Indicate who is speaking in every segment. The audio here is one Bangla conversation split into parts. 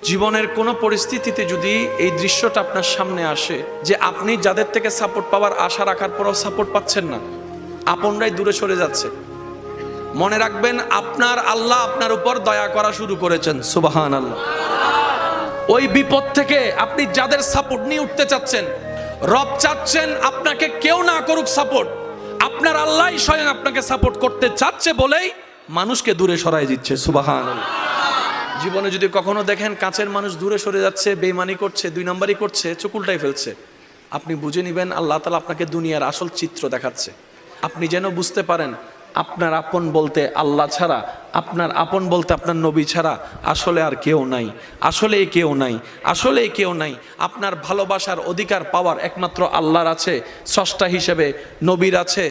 Speaker 1: জীবনের কোনো পরিস্থিতিতে যদি এই দৃশ্যটা আপনার সামনে আসে যে আপনি যাদের থেকে সাপোর্ট পাওয়ার আশা রাখার পরও সাপোর্ট পাচ্ছেন না, আপনরাই দূরে সরে যাচ্ছে, মনে রাখবেন আপনার আল্লাহ আপনার উপর দয়া করা শুরু করেছেন। সুবহানাল্লাহ। ওই বিপদ থেকে আপনি যাদের সাপোর্ট নিয়ে উঠতে চাচ্ছেন, রব চাচ্ছেন আপনাকে কেউ না করুক সাপোর্ট, আপনার আল্লাহই স্বয়ং আপনাকে সাপোর্ট করতে চাচ্ছে বলেই মানুষকে দূরে সরাই দিচ্ছে। সুবহানাল্লাহ। জীবনে যদি কখনো দেখেন কাছের মানুষ দূরে সরে যাচ্ছে, বেঈমানি করছে, দুই নম্বরই করছে, চোখ উল্টাই ফেলছে, আপনি বুঝে নেবেন আল্লাহ তাআলা আপনাকে দুনিয়ার আসল চিত্র দেখাচ্ছে। আপনি যেন বুঝতে পারেন আপনার আপন বলতে আল্লাহ ছাড়া, আপনার আপন বলতে আপনার নবী ছাড়া আসলে আর কেউ নাই, আসলে কেউ নাই, আসলে কেউ নাই। আপনার ভালোবাসার অধিকার পাওয়ার একমাত্র আল্লাহর আছে, স্রষ্টা হিসেবে নবীর আছে।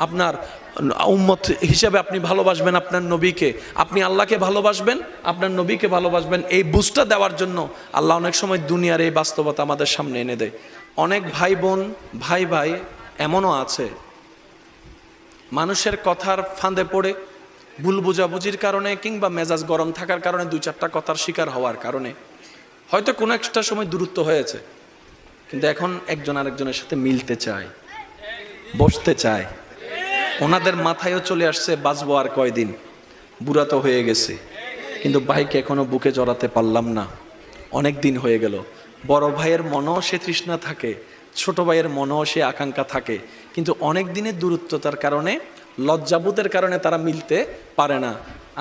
Speaker 1: আপনার উম্মত হিসেবে আপনি ভালোবাসবেন আপনার নবীকে, আপনি আল্লাহকে ভালোবাসবেন, আপনার নবীকে ভালোবাসবেন। এই বুঝটা দেওয়ার জন্য আল্লাহ অনেক সময় দুনিয়ার এই বাস্তবতা আমাদের সামনে এনে দেয়। অনেক ভাই বোন, ভাই ভাই এমনও আছে মানুষের কথার ফাঁদে পড়ে, ভুল বোঝাবুঝির কারণে কিংবা মেজাজ গরম থাকার কারণে, দুই চারটা কথার শিকার হওয়ার কারণে হয়তো কোনো একটা সময় দূরত্ব হয়েছে, কিন্তু এখন একজন আরেকজনের সাথে মিলতে চায়, বসতে চায়। ওনাদের মাথায়ও চলে আসছে বাঁচবো আর কয়দিন, বুড়া তো হয়ে গেছে, কিন্তু ভাইকে এখনো বুকে জড়াতে পারলাম না, অনেক দিন হয়ে গেল। বড় ভাইয়ের মনেও সে তৃষ্ণা থাকে, ছোট ভাইয়ের মনেও সে আকাঙ্ক্ষা থাকে, কিন্তু অনেক দিনের দূরত্বতার কারণে, লজ্জাবোধের কারণে তারা মিলতে পারে না।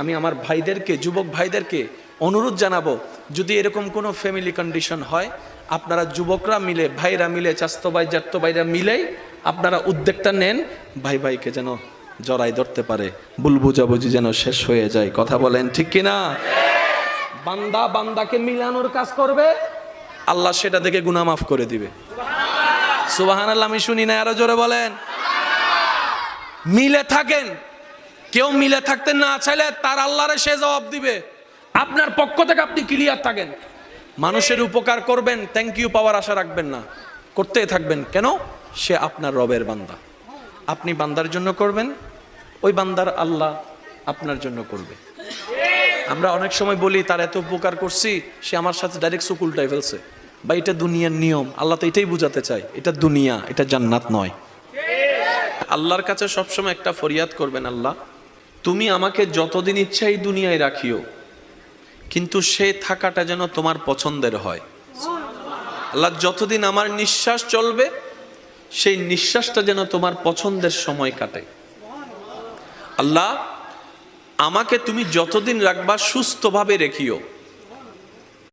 Speaker 1: আমি আমার ভাইদেরকে, যুবক ভাইদেরকে অনুরোধ জানাবো, যদি এরকম কোনো ফ্যামিলি কন্ডিশন হয়, আপনারা যুবকরা মিলে, ভাইরা মিলে, চাস্তো ভাই জাত্তো ভাইরা মিলেই আপনারা উদ্যোগটা নেন, ভাই ভাইকে যেন জড়াই ধরতে পারে, ভুল বুঝাবুঝি যেন শেষ হয়ে যায়। কথা বলেন ঠিক কিনা? বান্দা বান্দাকে মিলানোর কাজ করবে, আল্লাহ সেটা দেখে গুনাহ মাফ করে দিবে। সুবহানাল্লাহ। আমি শুনি না, আরো জোরে বলেন। মিলে থাকেন, কেউ মিলে থাকতে না চাইলে তার আল্লাহরে সে জবাব দিবে। আপনার পক্ষ থেকে আপনি ক্লিয়ার থাকেন, মানুষের উপকার করবেন, থ্যাংক ইউ পাওয়ার আশা রাখবেন না, করতেই থাকবেন। কেন? সে আপনার রবের বান্দা, আপনি বান্দার জন্য করবেন, ওই বান্দার আল্লাহ আপনার জন্য করবে। আমরা অনেক সময় বলি তার এত উপকার করছি, সে আমার সাথে ডাইরেক্ট চোখ উল্টাই ফেলছে। বা এটা দুনিয়ার নিয়ম, আল্লাহ তো এটাই বুঝাতে চায়, এটা দুনিয়া, এটা জান্নাত নয়। আল্লাহর কাছে সবসময় একটা ফরিয়াদ করবেন, আল্লাহ তুমি আমাকে যতদিন ইচ্ছা এই দুনিয়ায় রাখিও, কিন্তু সে থাকাটা যেন তোমার পছন্দের হয়। আল্লাহ যতদিন আমার নিঃশ্বাস চলবে, সেই নিঃশ্বাসটা যেন তোমার পছন্দের সময় কাটে। আল্লাহ আমাকে তুমি যতদিন রাখবা সুস্থভাবে রেখিও,